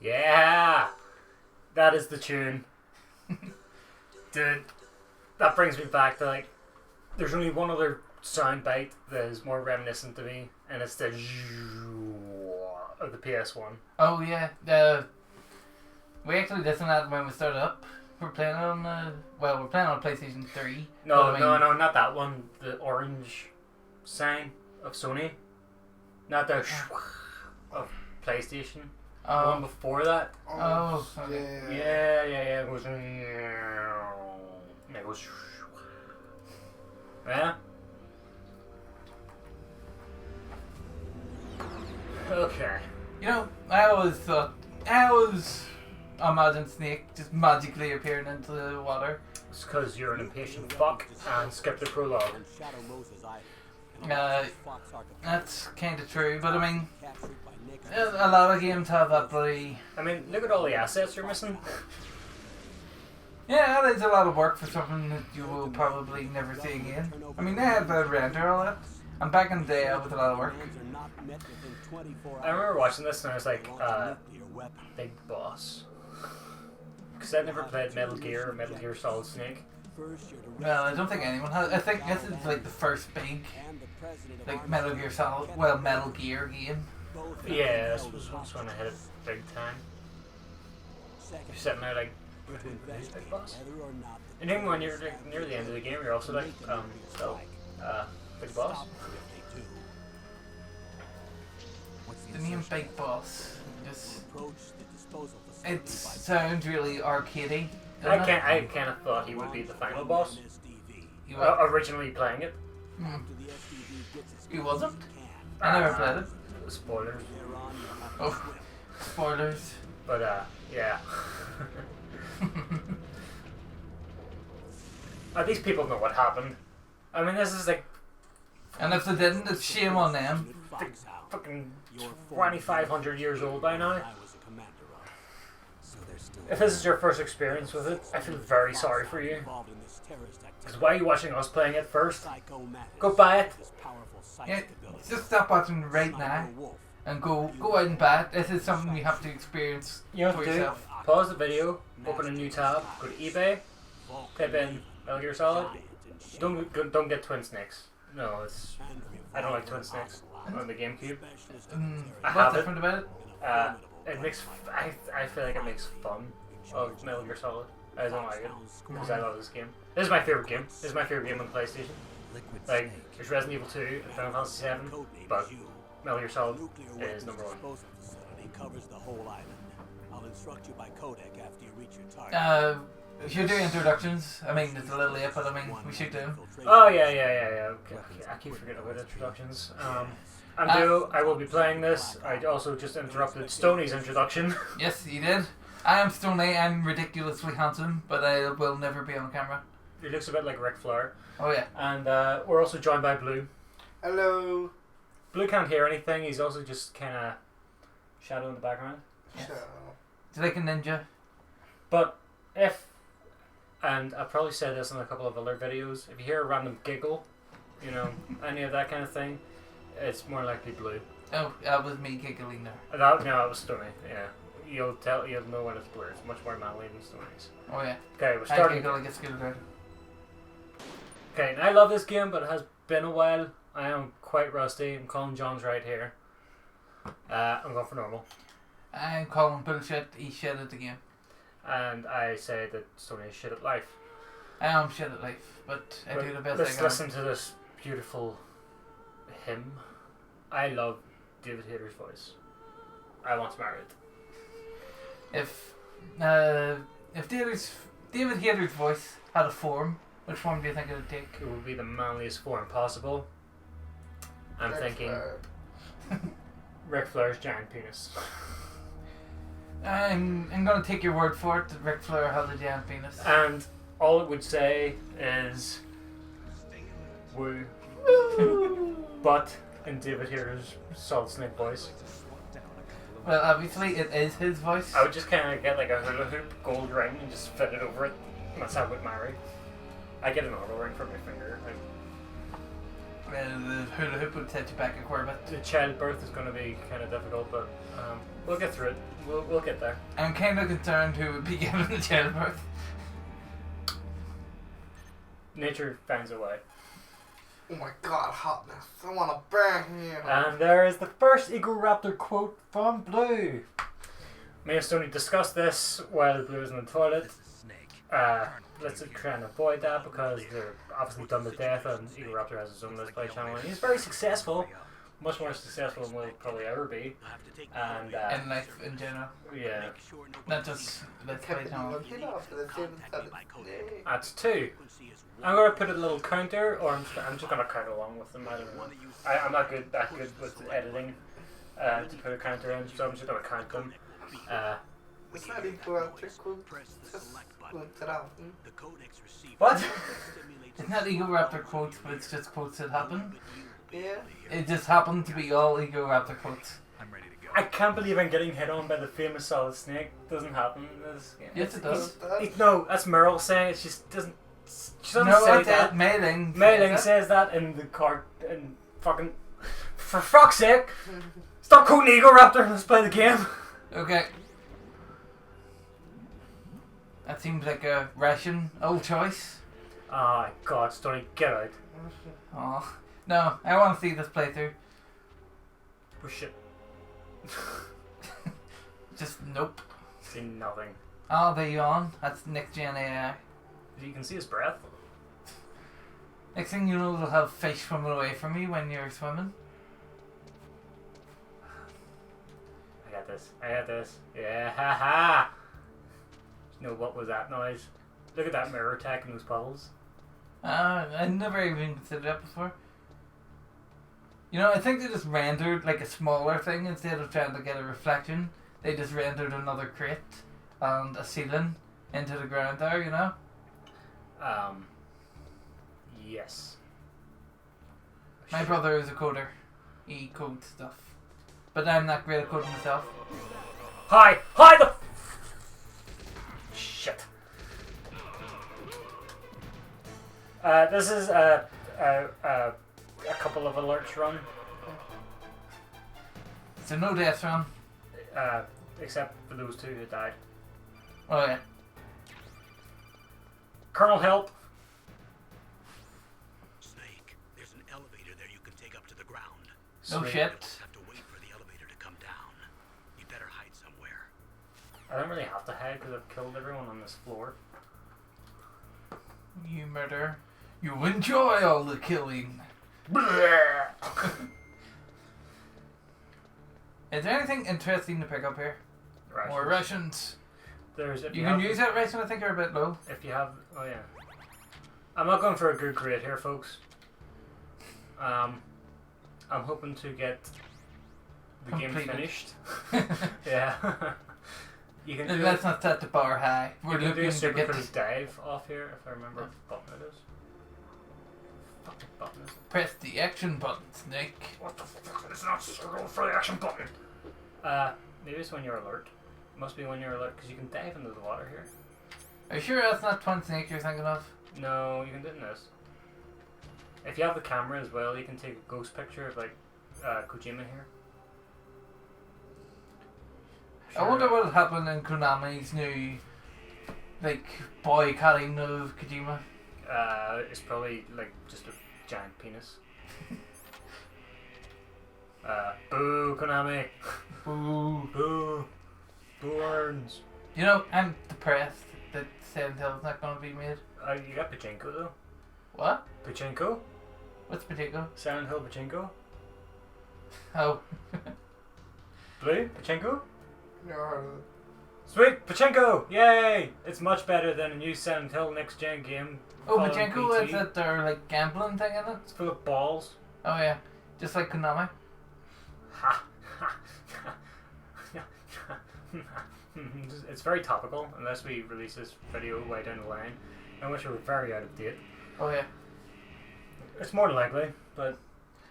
Yeah! That is the tune. Dude, that brings me back to like, there's only one other sound bite that is more reminiscent to me, and it's the of the PS1. Oh yeah, we actually listened to that when we started up. We're playing on we're playing on PlayStation 3. No, not that one. The orange sign of Sony, not the of PlayStation. The one before that. Oh, okay. Yeah. It goes. Yeah. Okay. You know, I always thought imagine Snake just magically appearing into the water. It's because you're an impatient fuck and skipped the prologue. That's kind of true, but I mean, a lot of games have that bloody... I mean, look at all the assets you're missing. Yeah, that's a lot of work for something that you will probably never see again. I mean, they had to render all that, and back in the day, that was a lot of work. I remember watching this and I was like, Big Boss. Because I never played Metal Gear or Metal Gear Solid Snake. Well, I don't think anyone has. I think this is like the first big, like Metal Gear game. Yeah, this was when I hit it big time. You're sitting there like, who's Big Boss? And then when you're like, near the end of the game, you're also like, Big Boss? The name Big Boss just... It sounds really arcadey. I kind of thought he would be the final boss. Originally playing it. He wasn't? I never played it. Spoilers. Oh, spoilers. But, yeah. At least people know what happened. I mean, this is like... And if they didn't, it's shame on them. Fucking 2,500 years old by now. If this is your first experience with it, I feel very sorry for you. Because why are you watching us playing it first? Go buy it. Yeah, just stop watching right now and go out and buy it. This is something you have to experience for yourself. Pause the video, open a new tab, go to eBay, type in Metal Gear Solid. Don't get Twin Snakes. No, I don't like Twin Snakes on the GameCube. What's different about it? It makes I feel like it makes fun of Metal Gear Solid. I don't like it because I love this game. This is my favorite game. This is my favorite game on PlayStation. Like there's Resident Evil 2 and Final Fantasy 7, but Metal Gear Solid is number one. We should do introductions. I mean, it's a little late, but I mean, we should do them. Oh yeah. Okay. I keep forgetting about introductions. I will be playing this. I also just interrupted Stoney's introduction. Yes, you did. I am Stoney. I'm ridiculously handsome, but I will never be on camera. He looks a bit like Ric Flair. Oh yeah. And we're also joined by Blue. Hello. Blue can't hear anything. He's also just kind of shadow in the background. Yes. He's like a ninja. But and I've probably said this in a couple of other videos, if you hear a random giggle, you know, any of that kind of thing, it's more likely Blue. Oh, that was me giggling there. No, it was Stoney, yeah. You'll know when it's Blue. It's much more manly than Stoney's. Oh yeah. Okay, we're starting. I giggle like a schoolgirl. Okay, and I love this game, but it has been a while. I am quite rusty. I'm calling John's right here. I'm going for normal. I'm calling bullshit. He's shit at the game. And I say that Stoney is shit at life. I am shit at life, but I do the best I Let's can. listen to this beautiful hymn. I love David Hayter's voice. I want to marry it. If David Hayter's voice had a form, which form do you think it would take? It would be the manliest form possible. I'm thinking Ric Flair's giant penis. I'm gonna take your word for it that Ric Flair has a giant penis. And all it would say is woo. But in David Hayter's Solid Snake voice. Well, obviously it is his voice. I would just kind of get like a hula hoop gold ring and just fit it over it. That's how I would marry. I get an auto ring for my finger. hula hoop would set you back a quite a bit. The childbirth is going to be kind of difficult, but we'll get through it. We'll get there. I'm kind of concerned who would be given the childbirth. Nature finds a way. Oh my god, hotness. I want to burn you. And there is the first Eagle Raptor quote from Blue. Me and Stoney discussed this while Blue was in the toilet. Let's try and avoid that because they're obviously done to death, and Eagle Raptor has his own Let's Play channel, and he's very successful. Much more successful than we'll probably ever be. And In life in general. yeah, Not just Let's Play channel. that's 2. I'm gonna put a little counter, or I'm just gonna count along with them. I don't know. I'm not that good with editing to put a counter in, so I'm just gonna count them. It's not Eagle Raptor, just quotes it out. What? It's not Eagle Raptor quotes, but it's just quotes that happen. Yeah. It just happened to be all Eagle Raptor quotes. I can't believe I'm getting hit on by the famous solid snake. Doesn't happen in this game. Yes, it does. No, that's Merle saying it. She doesn't No, say that's that. it. Mailing. Mailing says that in the card. And fucking. For fuck's sake! Stop quoting Eagle Raptor. Let's play the game. Okay. That seems like a rational choice. Oh god, Stoney, get out. Oh. No, I want to see this playthrough. Oh shit. Just nope. See nothing. Oh, there you on. That's next gen AI. You can see his breath. Next thing you know, it'll have fish swimming away from you when you're swimming. I got this. Yeah, haha! No, what was that noise? Look at that mirror attack in those puddles. I never even considered that before. You know, I think they just rendered like a smaller thing instead of trying to get a reflection. They just rendered another crate and a ceiling into the ground there, you know? Yes. My brother is a coder. He codes stuff. But I'm not great at coding myself. Hi the shit. This is a couple of alerts run. So no deaths run. Except for those 2 who died. Oh yeah. Colonel, help! Snake, there's an elevator there you can take up to the ground. No Sweet. shit. You'll have to wait for the elevator to come down. You better hide somewhere. I don't really have to hide because I've killed everyone on this floor. You murder. You enjoy all the killing. Is there anything interesting to pick up here? Rations. More Russians. There's if You have, can use that ration, I think you're a bit low. if you have. Oh yeah. I'm not going for a good grade here, folks. I'm hoping to get the game Completed. finished. Yeah. You can do Let's not set the bar high. You We're can do looking a to super get pretty dive off here if I remember what button it is. Fucking button is it? press the action button, Snake. What the fuck? It's not circle for the action button. Maybe it's when you're alert. Must be when you're alert because you can dive into the water here. Are you sure that's not Twin Snake you're thinking of? No, you can do it in this. If you have the camera as well, you can take a ghost picture of like Kojima here. I wonder what will happen in Konami's new, like, boycotting of Kojima. It's probably like just a giant penis. Boo, Konami. Boo. Boo. Boo earns. You know, I'm depressed that Silent Hill's not going to be made. You got Pachinko though. What? Pachinko? What's Pachinko? Silent Hill Pachinko? Oh. Blue? Pachinko? No. Sweet! Pachinko! Yay! It's much better than a new Silent Hill next gen game. Oh, following Pachinko PT. is that their, like, gambling thing in it? It's full of balls. Oh, yeah. Just like Konami. Ha! It's very topical, unless we release this video way down the line, in which we're very out of date. Oh, yeah. It's more likely, but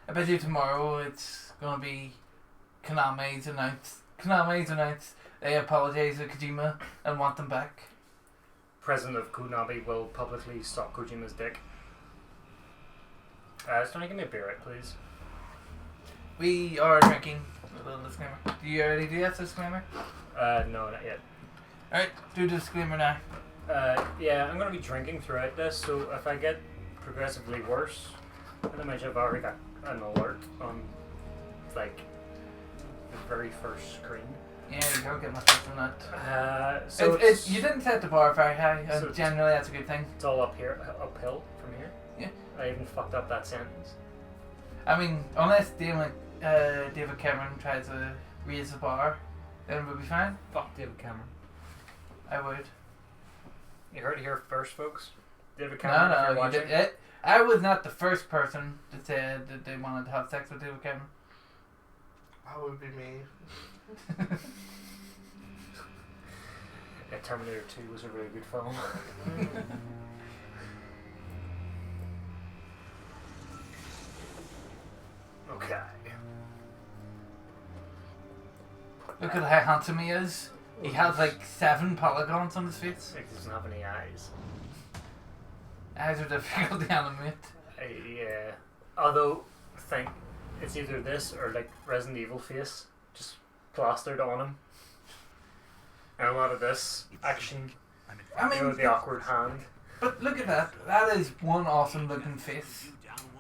I bet you tomorrow it's going to be Konami's announced they apologize to Kojima and want them back. President of Konami will publicly suck Kojima's dick. Stoney, give me a beer out, please. We are drinking. A little disclaimer. Do you already do that disclaimer? No, not yet. Alright, do the disclaimer now. Yeah, I'm gonna be drinking throughout this, so if I get progressively worse, and I might have already got an alert on, like, the very first screen. Yeah, you go get my stuff from that. So you didn't set the bar very high, and So generally that's a good thing. it's all uphill from here. Yeah. I even fucked up that sentence. I mean, unless David Cameron tries to raise the bar, then we'll be fine. Fuck David Cameron. I would. You heard it here first, folks. David No, Cameron, if you're you watching. did. I was not the first person that said that they wanted to have sex with David Cameron. That would be me. Yeah, Terminator 2 was a really good film. Okay. Look at how handsome he is. He has like 7 polygons on his face. He doesn't have any eyes. Eyes are difficult to animate. Yeah. Although, I think it's either this or like Resident Evil face just plastered on him. And a lot of this action. I You know, mean, the awkward hand. but look at that. That is one awesome looking face.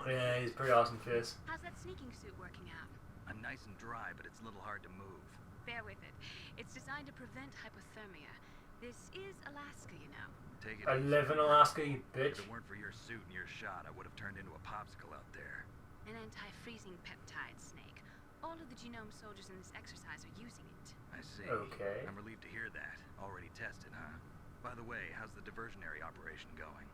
Yeah, he's a pretty awesome face. How's that sneaking suit working out? I'm nice and dry, but it's a little hard to move. Bear with it. It's designed to prevent hypothermia. This is Alaska, you know. Take it I easy. live in Alaska, you bitch. If it weren't for your suit and your shot, I would have turned into a popsicle out there. An anti-freezing peptide, Snake. All of the genome soldiers in this exercise are using it. I see. Okay. I'm relieved to hear that. Already tested, huh? By the way, how's the diversionary operation going?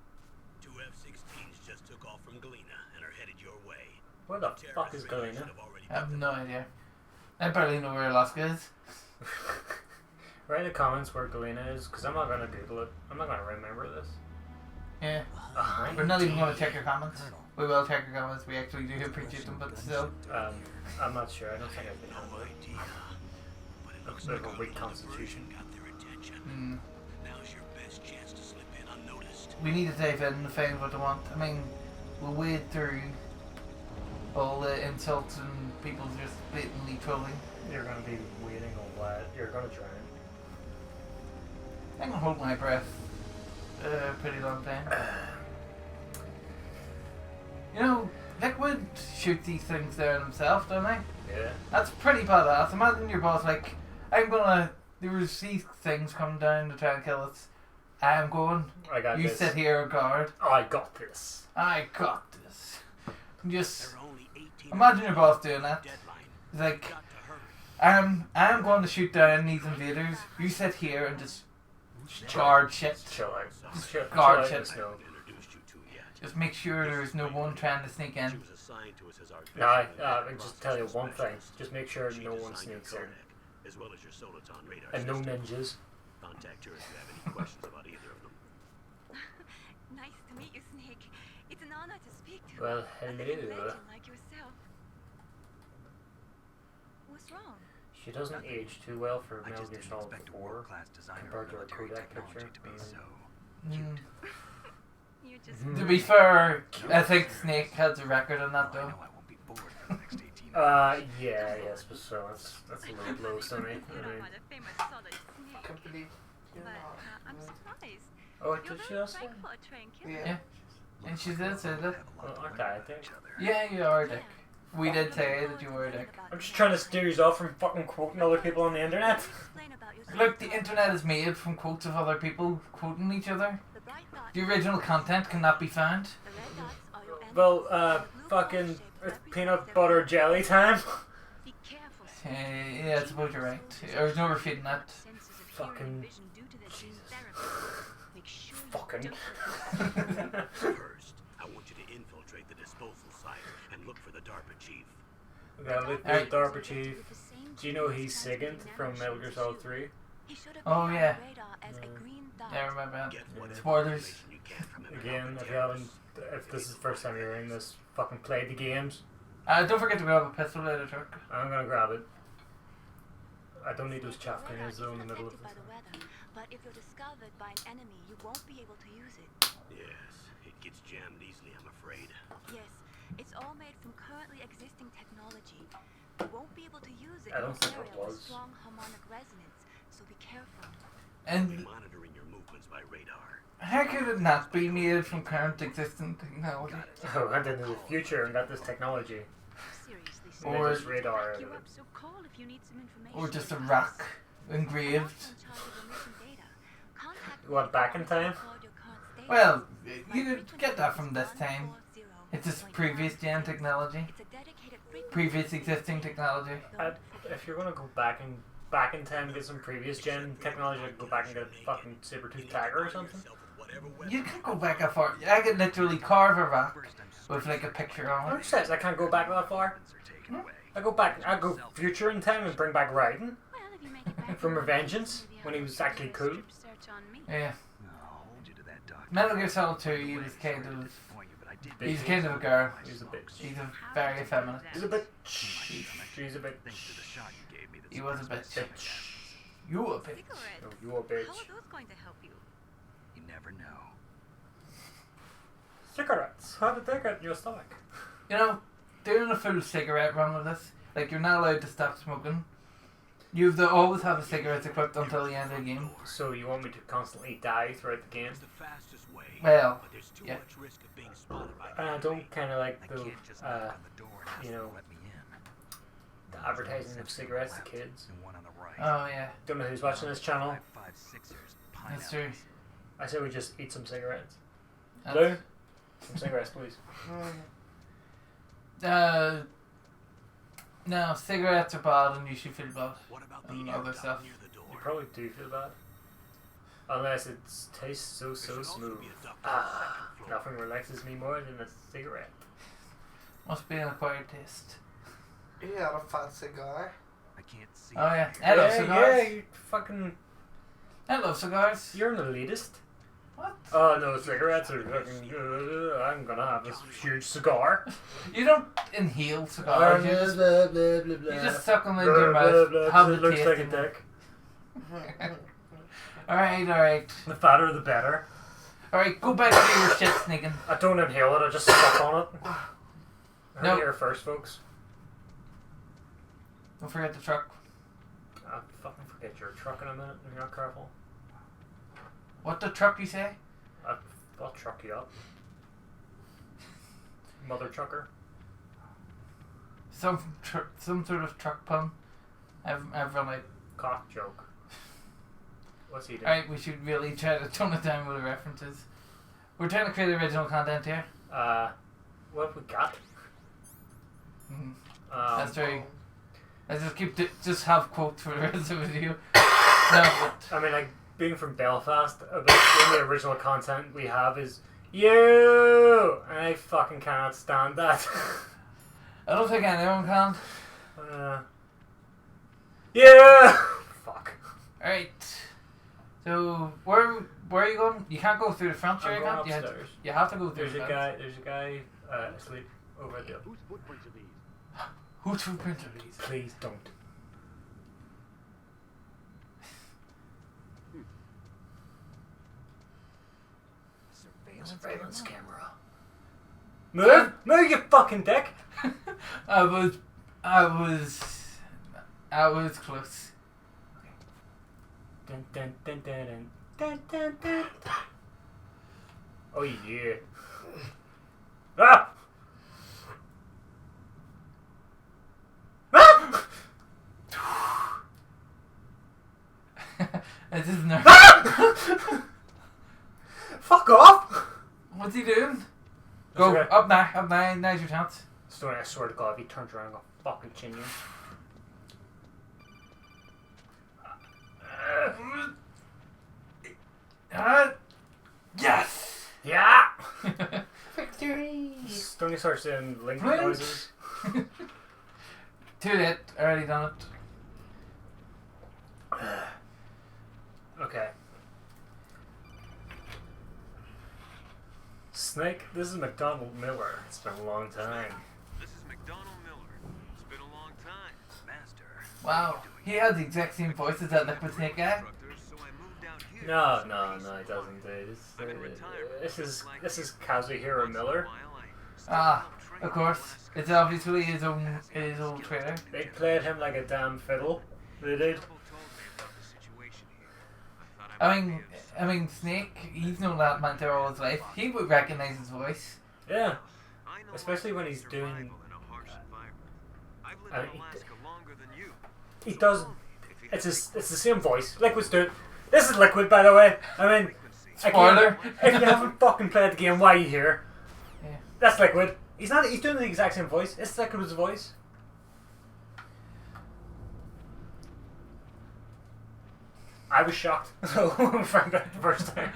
2 F-16s just took off from Galena and are headed your way. Where the fuck is Galena? I have no idea. I barely know where Alaska is. Write in the comments where Galena is, because I'm not going to Google it. I'm not going to remember this. Yeah. Uh-huh. We're not even going to check your comments. We will check your comments. We actually do appreciate them, but still. I'm not sure. I don't think I've been No on it. idea. But it Looks looks like a weak constitution. got their attention. Mm. Now's your best chance to slip in unnoticed. We need to dive in and find what they want. I mean, we'll wade through all the insults and people just blatantly trolling. You're going to be waiting a while. You're going to drown. I can hold my breath a pretty long time. You know, Liquid shoots these things there himself, don't they? Yeah. That's pretty badass. Imagine your boss like, there was these things coming down to try and kill us. I'm going. I got You this. sit here and guard. I got this. I got this. Just There are only 18 imagine your boss doing that. deadline. It's like, Got to hurry. I'm going to shoot down these invaders. You sit here and just guard shit. Just chill out. Just chill, Guard chill out in the shit. snow. Introduced you to yet. Just make sure there's no one trying to sneak She in. was assigned to us as our No, I just tell you one thing. Just make sure She no one designed your sneaks in. codec, as well as your Soliton radar And no system. ninjas. Contact her if you have any questions about either of them. Nice to meet you, Snake. It's an honor to speak to Well, a living hello. legend like yourself. What's wrong? She doesn't age too well for I Metal just Gear didn't Solid expect a 4 world-class designer compared to of her military Kodak technology picture. to be so Mm. cute. You're just Mhm. To be fair, I think Snake has a record on that I though. know I won't be bored for the next 18 hours. Yeah, yes, but so that's a little blow to me. You I don't mean, want a famous solid I Snake. can't believe you're But not. I'm surprised. oh, You're did she very also? frank for a trained killer. Yeah. Yeah. And she did say that. Have a lot Well, to aren't learn I, I about think? each other. Yeah, you are a dick. We did say that you were a dick. I'm just trying to steer you off from fucking quoting other people on the internet. Explain about yourself. Look, the internet is made from quotes of other people quoting each other. The bright dots, The original content cannot be found. the red dots are your enemies. Well, The blue fucking balls shaped it's represent peanut their butter enemies. jelly time. Be careful, Yeah, I suppose you're right. There's no refuting that. Senses of Fucking hearing and vision due to their gene Jesus. therapy. Make sure you Fucking. don't First, I want you to infiltrate the disposal site and look for the DARPA chief. Now, look, Alright. the DARPA chief. Do you know he's Sigint from Metal Gear Solid 3? Oh, yeah. Yeah, Yeah, I remember that. Get whatever Spoilers. information you can from him and Again, help if him you tell haven't, us. if this is the first time you're hearing this, fucking play the games. Don't forget to grab a pistol later, Turk. I'm gonna grab it. I don't need those chaff cleaners though in the middle of by this. the weather, but if you're discovered by an enemy, you won't be able to use it. Yes, it gets jammed easily, I'm afraid. Yes, It's all made from currently existing technology. You won't be able to use it I in don't an think it area with was. strong harmonic resonance, so be careful. Be And monitoring your movements by radar. how could it not be made from current existing technology? I went into the future and got this technology. Seriously, And Or- they just radar back out you of it. up, so call if you need some information. Or just a about rock us. engraved? I'm also in charge of the mission data. Contact You want me back in if time? record your current status. Well, My you could get that from this frequency is time. 140.1. It's just previous gen technology. It's a dedicated frequency. Previous existing technology. If you're gonna go back in time and get some previous gen technology, I'd go back and get a fucking saber-tooth tiger or something. You can go back that far. I could literally carve a rock First, I'm with like a picture on Who it. says I can't go back that far? taken away. I go future in time and bring back Raiden Well, if you make it back from in time, Revengeance maybe when I'll he was do a actually cool. strip search on me. Yeah. No, hold you to that, Doctor. Metal Gear Solid 2, he was kind of... Disappoint you, but I did He's kind of a girl. He's a bitch. He's a very effeminate. He's a bitch. She's a bitch. Thanks to the shot you gave me. That's He was a bitch. Bitch. You a bitch. Cigarettes. No, you a bitch. How are those going to help you? You never know. Cigarettes. How did they get in your stomach? You know, doing a full cigarette run with this, like you're not allowed to stop smoking. You have to always have a cigarette equipped until the end of the game. So you want me to constantly die throughout the game? It's the fastest way. Well, But there's too yeah. much risk of being spotted by And I don't kind of like I the, can't just knock on the door and ask you them know, to let me in. the advertising of cigarettes to kids. And one on the right. Oh yeah, Don't know who's watching this channel. 5.56ers, that's true. I say we just eat some cigarettes. That's- Blue? Some cigarettes, please. No, cigarettes are bad and you should feel bad. What about the And air other duct stuff. near the door? You probably do feel bad. Unless it tastes so There should also smooth. be a duct on the Ah, second floor. nothing relaxes me more than a cigarette. Must be an acquired taste. He had a fat cigar. I can't see. Oh yeah, I love cigars. Yeah, you fucking... I love cigars. You're an elitist. What? Oh no, cigarettes are fucking good. I'm gonna have this huge cigar. You don't inhale cigars. You just, Blah, blah, blah, blah. you just suck them into Blah, your blah, mouth. blah, Have it the looks taste like a in them. dick. Alright. The fatter the better. Alright, go back to your shit sneaking. I don't inhale it, I just suck on it. No. Here first, folks. Don't forget the truck. I'll fucking forget your truck in a minute if you're not careful. What the truck you say? I'll truck you up. Mother trucker. Some sort of truck pun. I've run out. Cock joke. What's he doing? Alright, we should really try to tone it down with the references. We're trying to create original content here. What have we got? Mhm. That's That's true. I just have quotes for the rest of the video. No, but I mean, like, being from Belfast, the only original content we have is you! And I fucking cannot stand that. I don't think anyone can. Yeah! Fuck. Alright. So where are you going? You can't go through the front, sure I'm you going can't. upstairs. You have to go through There's the a front. guy asleep over at the... Whose footprints are these? Whose footprints are these? Please don't. Surveillance camera. Move! Move, you fucking dick! I was close. Dun, dun, dun, dun, dun, dun, dun, dun. Oh yeah. Ah! Ah! This is nervous. Ah! Fuck off! What's he doing? Go Okay. up now, now's your chance. Stoney, I swear to God, if he turns around, I'm gonna fucking chin you. Yes! Yeah! Victory! Stoney starts doing link Flinch. noises. Too late, already done it. Okay. Snake, this is McDonald Miller. It's been a long time. This is McDonald Miller. It's been a long time. Master. Wow, he has the exact same voice as that Liquid Snake guy. So I moved out here. No, it doesn't, dude. I've been retired. This is Kazuhiro Miller. Ah, Of course, it's obviously his own trailer. They played him like a damn fiddle. They did. I mean, Snake. He's known that man there all his life. He would recognize his voice. Yeah. Especially when he's doing. He does. It's the same voice. Liquid's doing. This is Liquid, by the way. I mean, Spoiler. If you haven't fucking played the game, why are you here? Yeah. That's Liquid. He's not. He's doing the exact same voice. It's Liquid's voice. I was shocked. So found out the first time.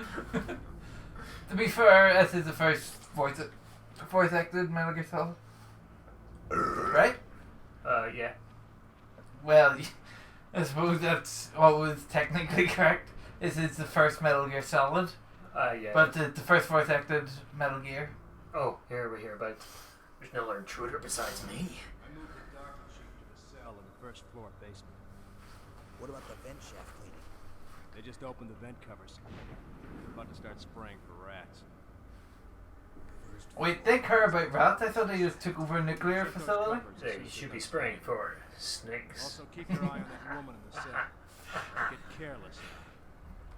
To be fair, this is the first voice acted Metal Gear Solid. Right? Yeah. Well, I suppose that's what was technically correct. This is the first Metal Gear Solid, Yeah. but the first voice acted Metal Gear. Oh, here we hear about. There's no other intruder besides me. I moved the dark machine to the cell in the first floor basement. What about the vent shaft cleaning? They just opened the vent covers. They're about to start spraying for rats. Wait, they care about rats? I thought they just took over a nuclear facility. So you should be spraying for snakes. Also, keep your eye on that woman in the cell. Don't get careless.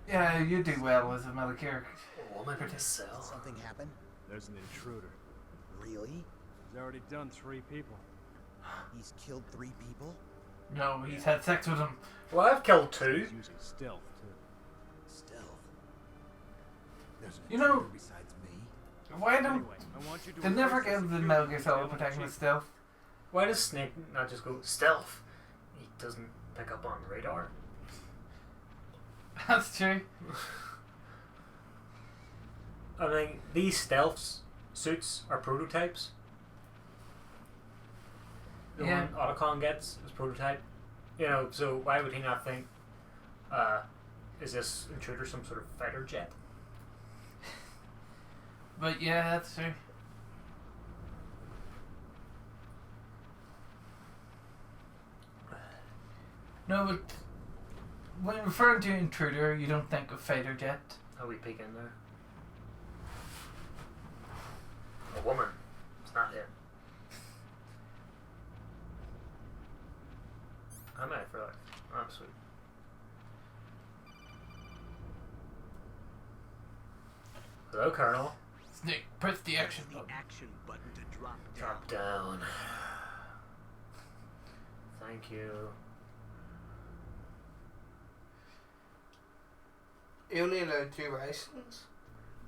Yeah, you do well as a Metal Gear. A woman in a cell. Something happened? There's an intruder. Really? He's already done 3 people. He's killed 3 people? No, he's had sex with them. Well, I've killed 2. He's using stealth, too. Stealth. There's an You know- intruder besides me. Why don't Anyway, I want you to they never reverse give the security Metal Gear detail Solid on the protection with chief. stealth? Why does Snake not just go stealth? He doesn't pick up on radar. That's true. I mean, these stealth suits are prototypes. The Yeah. one Otacon gets is prototype. You know, so why would he not think, is this intruder some sort of fighter jet? But yeah, that's true. No, but when referring to intruder, you don't think of fighter jet. How we peek in there? A woman. It's not him. I'm out for life. I'm sweet. Hello, Colonel. Snake, press the action The button. action button to drop down. Drop down. Thank you. You only allowed 2 rations?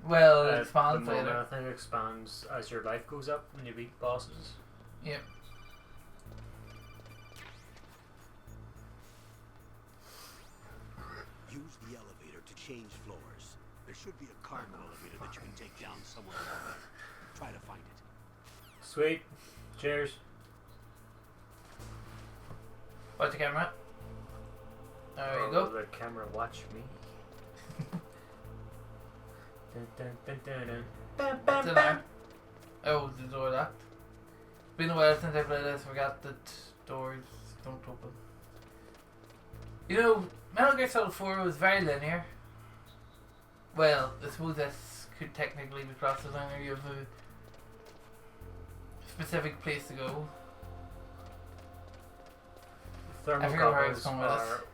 Well, it The expands moment, later. I think it expands as your life goes up when you beat bosses. Yep. Use the elevator to change floors. There should be a cargo elevator that you can take down somewhere along there. Try to find it. Sweet. Cheers. Watch the camera. There you Oh, go. the camera watch me. Dun, dun, dun, dun, dun. Bam, bam, What's in bam. there? Oh, the door locked. It's been a while since I played this. Forgot that doors don't open. You know, Metal Gear Solid 4 was very linear. Well, I suppose this could technically be classed as linear. You have a specific place to go. Thermal I forget where I was goggles going with this. are.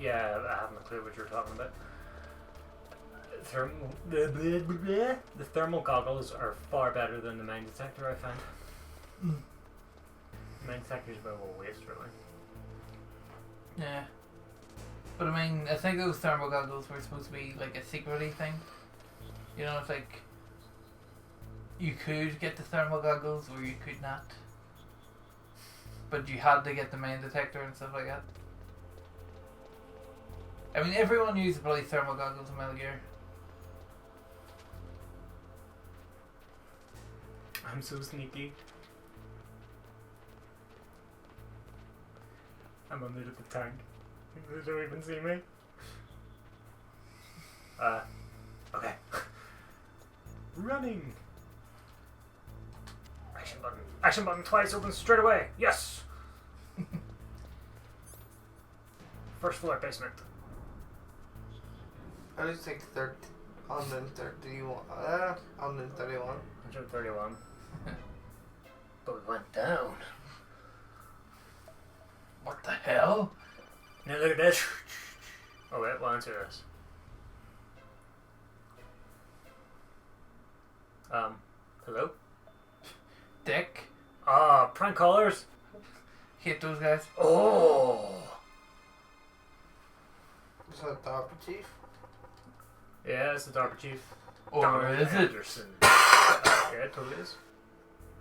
Yeah, I haven't a clue what you're talking about. The thermal goggles are far better than the mine detector, I find. The mine detector is a bit of a waste, really. Yeah. But I mean, I think those thermal goggles were supposed to be like a secret-y thing. You know, it's like you could get the thermal goggles or you could not. But you had to get the main detector and stuff like that. I mean, everyone used bloody thermal goggles in Metal Gear. I'm so sneaky. I'm under the tank. They don't even see me. Okay. Running! Action button. Action button twice opens straight away. Yes! First floor basement. I just think 131. 131. 131. But we went down. What the hell? Now look at this. Oh wait, we'll answer this. Hello? Dick. Ah, prank callers. Hate those guys. Oh. Is that Dr. Chief? Yeah, it's the Darker Chief. Or Donald is it? Anderson. Yeah, it totally is.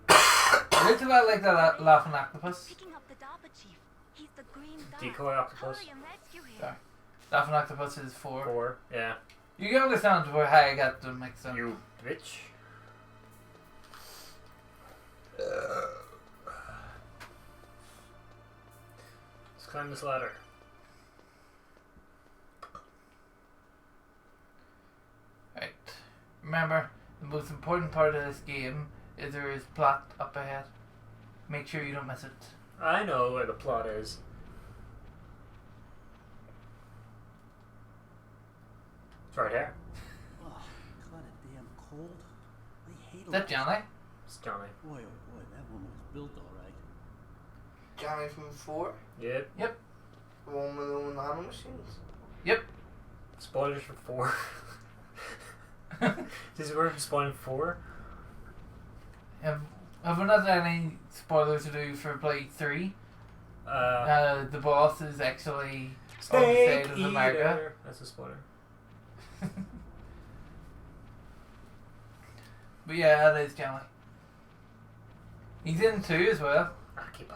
It's about like that laughing octopus. Picking up the DARPA chief. He's the green dot. Decoy octopus. Hurry and rescue him. Sorry. Laughing octopus is 4. 4. Yeah. You can understand where how I got them mixed up. You bitch. Let's climb this ladder. Right. Remember, the most important part of this game is there is plot up ahead. Make sure you don't miss it. I know where the plot is. It's right here. Oh, kind of damn cold. I hate Is that Johnny? It's Johnny. Boy, oh boy, that one was built all right. Johnny from 4? Yep. The one with the nanomachines? Yep. Spoilers for 4. This is where we're spoiling 4. Have we not had any spoilers to do for Blade 3? The boss is actually on the side of the manga. That's a spoiler. But yeah, that is Johnny. He's in 2 as well. Akiba.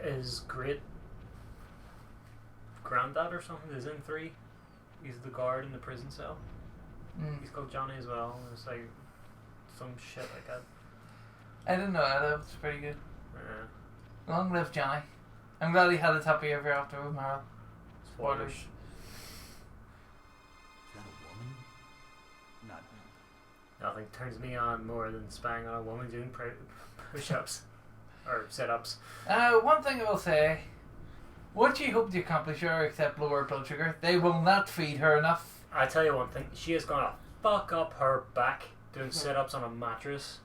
His great granddad or something is in 3. He's the guard in the prison cell. He's called Johnny as well. It's like some shit like that. I didn't know that. That was pretty good. Yeah. Long live Johnny. I'm glad he had a happy ever after with Meryl. Spoilers. Is that a woman? Not. Nothing turns me on more than spying on a woman doing push-ups or sit-ups. One thing I will say. What she hoped to accomplish her except lower blood sugar, they will not feed her enough. I tell you one thing, she is gonna fuck up her back doing sit-ups on a mattress.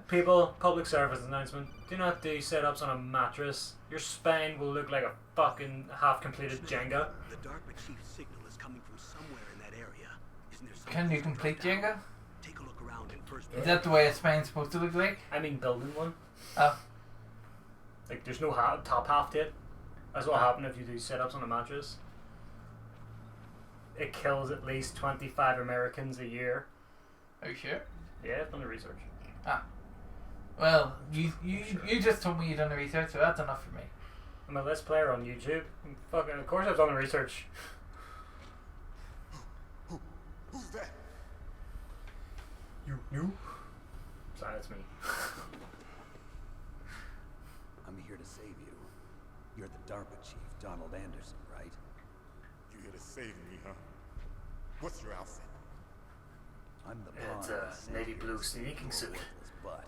People, public service announcement, do not do sit-ups on a mattress. Your spine will look like a fucking half-completed Jenga. The DARPA chief's signal is coming from somewhere in that area. Isn't there Can you complete Jenga? Take a look around in first. Is that the way a spine's supposed to look like? I mean building one. Oh. Like there's no top half to it. That's what happens if you do sit-ups on a mattress. It kills at least 25 Americans a year. Are you sure? Yeah, I've done the research. Well, you just told me you done the research, so that's enough for me. I'm a Let's Player on YouTube. Fucking, of course I've done the research. Who's that? You? Sorry, that's me. I'm here to save you. You're the DARPA chief, Donald Anderson, right? You here to save me, huh? What's your outfit? I'm the It's pawn a of the navy blue Sanders, sneaking your suit. worthless butt.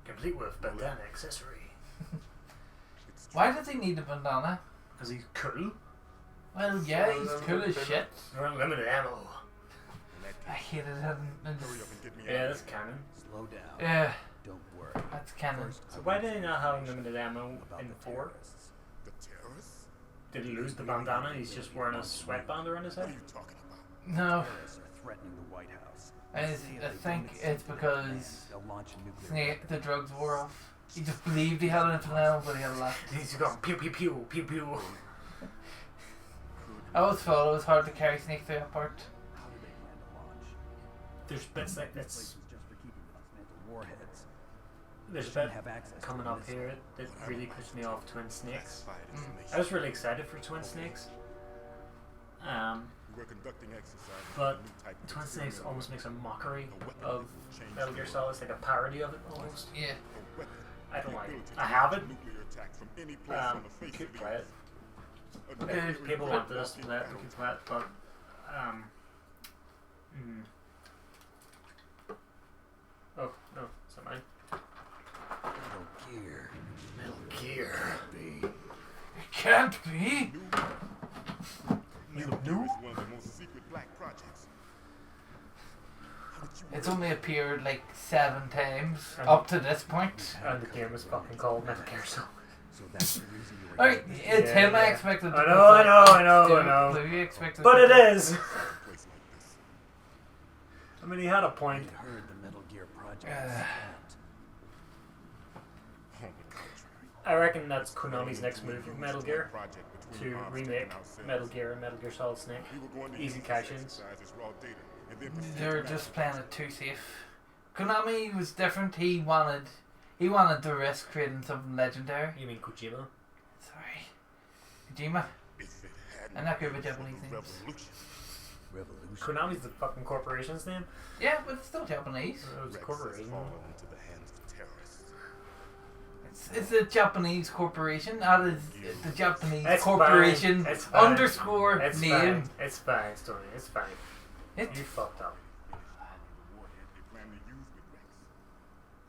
Complete with bandana accessory. Why does he need a bandana? Because he's cool. Well, yeah, he's cool as shit. We're unlimited ammo. I hate it. Hurry up and get me Yeah, out that's of here. canon. Slow down. Yeah, Don't worry. that's canon. First, So I why want did to he not know have information unlimited ammo about in the 4? terrorists. The terrorists? Did he lose the bandana? He's just wearing a sweatband around his What are head? you talking about? No, Terrorists are threatening the White House. I think it's because They'll launch a nuclear Snake, weapon. the drugs wore off. He just believed he had an infinite ammo, but he had a lot. He's going pew pew pew pew pew. I always thought it was hard to carry Snake through that part. How do they plan to launch? There's bits like This this. place is just for keeping the dismantled warheads. There's a Shouldn't bit have access to coming the up missile. here that really pushed me off Twin Snakes. Classified information. I was really excited for Twin Snakes. We're conducting exercises But with a new type of Twin Snakes experiment. almost makes a mockery A weapon of that will change Metal the Gear world. Solid. It's like a parody of it almost. Yeah. A weapon I don't with like the it. ability I to have launch it. a nuclear attack from any place on the face Could of the play it. earth. A Okay, nuclear People weapon want us to play it. We can play it, but Oh no, is that mine? Metal Gear. Metal Gear. It can't be. Metal Gear is one of the most secret black projects. It's only appeared like 7 times And- up to this point. And the game is fucking called Metal Gear Solid. So that's the reason you were. Alright, it's Yeah, him I yeah. expected to I know, I know, I know, I do. know. Blue, you expected But to it is! Place like this. I mean, he had a point. I'd heard the Metal Gear project Uh. was scrapped. On the contrary. I reckon that's Konami's next move with Metal Gear. Project between To Armstrong remake and ourselves. Metal Gear and Metal Gear Solid Snake. We were going to Easy use cash-ins. this exercise as raw data, and then proceed They're to just match playing it too safe. Konami was different. He wanted to risk creating something legendary. You mean Kojima? Sorry, Kojima. if it hadn't I'm not good with been for Japanese the names. revolution. Revolution. Konami's the fucking corporation's name? Yeah, but it's still Japanese. It was a Rex has corporation. fallen into the hands of terrorists. It's a Japanese corporation. That is the Japanese It's corporation fine. It's fine. underscore It's name. fine. It's fine, Stoney. It's fine. It. You fucked up. The warhead they plan to use with Rex.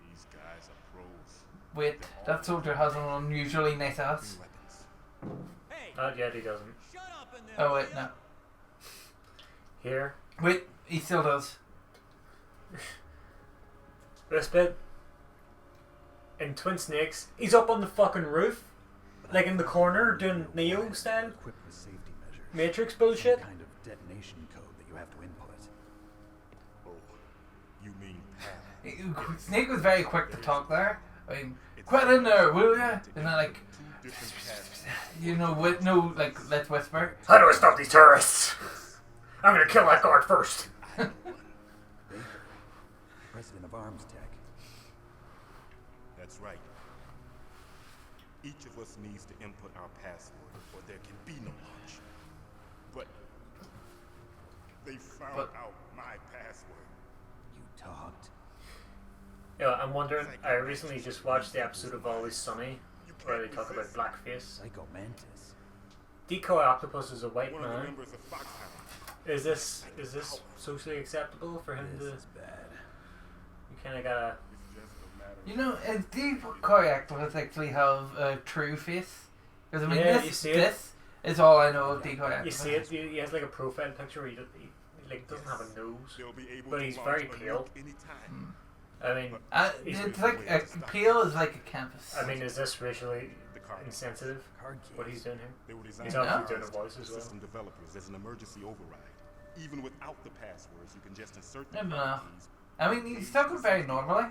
These guys are pros. Wait, that soldier has an unusually nice ass. Weapons. Not yet, he doesn't. Oh wait, no. Here. Wait, he still does. This bit. In Twin Snakes, he's up on the fucking roof. Like in the corner, doing Neo style. Equipped with safety measures. Matrix Some bullshit. kind of detonation code that you have to input. Oh, you mean path. Snake was very quick to talk there. I mean, quit in there, will ya? And then like, Two different paths. you know, with no like, let's whisper. How do I stop these terrorists? I'm gonna kill that guard first. Baker, president of Arms Tech. That's right. Each of us needs to input our password, or there can be no launch. But they found out my password. You talked. Yeah, I'm wondering. I recently just watched the episode of Always Sunny where they talk about blackface. Psycho Mantis. Decoy Octopus is a white One of the man. members of Foxhound. Is this socially acceptable for him to? This is bad. You kind of gotta. It's just a matter of Decoy activists actually have a true face? Because I mean, Yeah, you this see it. this is all I know of decoy activists. You see it. He has like a profile picture where he like doesn't have a nose. they'll be able But to he's launch very a pale. nuke anytime. I mean, It's like a peel is like a canvas. I mean, is this racially The card insensitive? Card keys. What he's doing here? They were designed He's No. obviously doing a voice as well. system developers as an emergency override. Even without the passwords, you can just insert I the don't card know. keys. I mean, he's talking very normally.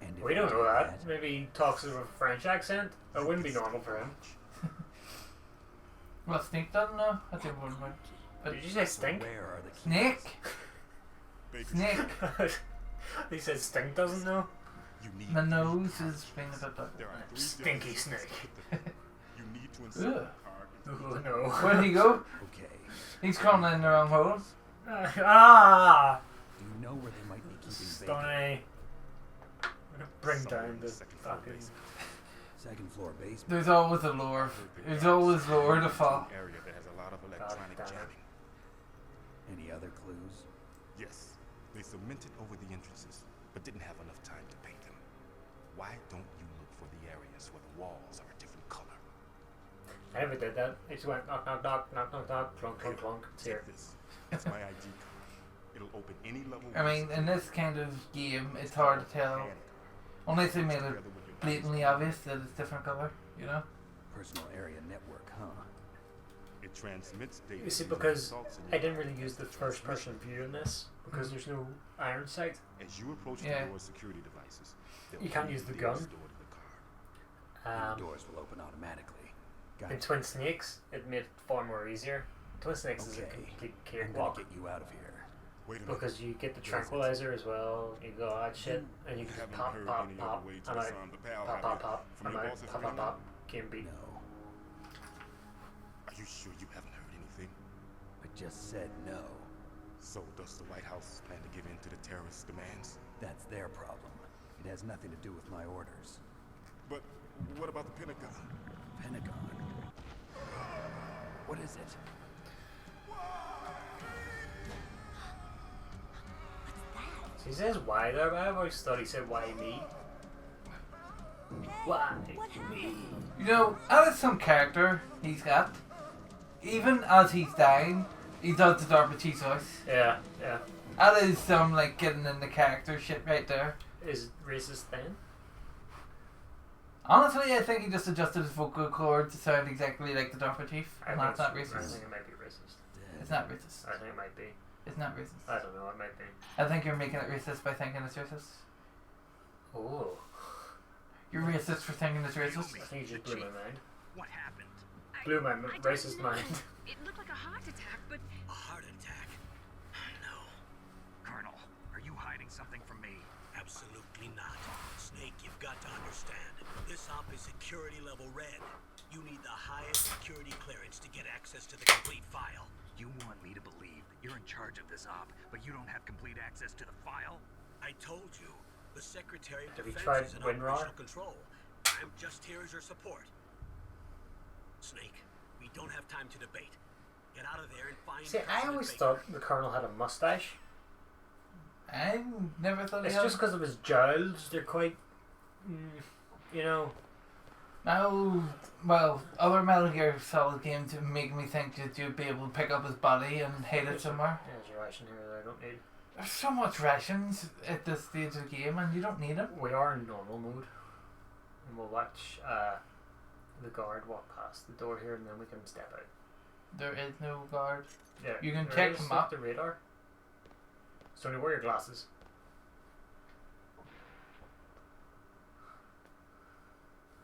And if We don't you know do that. Maybe he talks with a French accent. It wouldn't be normal for him. Well, Snake doesn't know. I think one more. But Did you say stink? Where are the keys? Snake, Baker's Snake. He said stink doesn't know. You need My three nose cards. is being a bit dark. There are three Stinky different snake. systems. You need to insert Ugh. the card into Oh the no. Where'd he go? Okay. He's crawling in the wrong hole. Ah! Do you know where they might be keeping Baker? Stoney. I'm gonna bring somewhere down in the this second floor fucking. basement. Second floor basement. There's always a lure. There's always lure to fall. An area that has a lot of electronic damn it. jamming. Any other clues? Yes, they cemented over the entrances, but didn't have enough time to paint them. Why don't you look for the areas where the walls are a different color? I never did that. I just went knock knock knock knock knock knock clunk clunk clunk. It's here. Take this. It's my ID card. It'll open any level. I mean, in this kind of game, it's hard to tell. Unless they made it blatantly obvious that it's different color, you know? Personal area network, huh? It transmits data. You see, using because results in I your didn't really mind. use the first person view in this because there's no iron sight. As you approach Yeah. the door's security devices, they'll You can't lead use the the gun. door to the car. And the Um, doors will open automatically. Got in it. Twin Snakes, it made it far more easier. Twin Snakes is a Okay. complete I'm gonna cakewalk get you out of here. Wait a minute. because you get the tranquilizer as well. You go that shit, and you can just haven't pop heard pop any pop. other way to I'm out. disarm the pal, Pop have pop you? pop. From I'm your out. boss's Pop pop agreement? pop. Game beat. No. Are you sure you haven't heard anything? I just said no. So does the White House plan to give in to the terrorists' demands? That's their problem. It has nothing to do with my orders. But what about the Pentagon? Pentagon. What is it? He says why there, but I've always thought he said why me. Why me? You know, out of some character he's got, even as he's dying, he does the DARPA chief's voice. Yeah, yeah. That is some like getting into character shit right there. Is it racist then? Honestly, I think he just adjusted his vocal cord to sound exactly like the DARPA chief, and that's not I racist. think it might be racist. It's not racist. I think it might be. It's not racist. I don't know, it might be. I think you're making it racist by thinking it's racist. Oh. You're racist for thinking it's racist. I think you just blew my mind. What happened? Blew my I don't racist know. mind. It looked like a heart attack, but A heart attack? No, Colonel, are you hiding something from me? absolutely not. Snake, you've got to understand. This op is security level red. You need the highest security clearance to get access to the complete file. You want me to believe that you're in charge of this op, but you don't have complete access to the file? I told you, the Secretary of Have you Defense tried is in WinRAR? operational control. I'm just here as your support. Snake, we don't have time to debate. Get out of there and find See, I President always Baker. thought the Colonel had a mustache. I never thought he It's had. just because of his jowls. They're quite, you know. No, well, other Metal Gear Solid games would make me think that you'd be able to pick up his body and hide it somewhere. There's a ration here that I don't need. There's so much rations at this stage of the game, and you don't need them. We are in normal mode, and we'll watch the guard walk past the door here, and then we can step out. There is no guard. Yeah, You can there check is them up. the radar. Stoney, wear your glasses.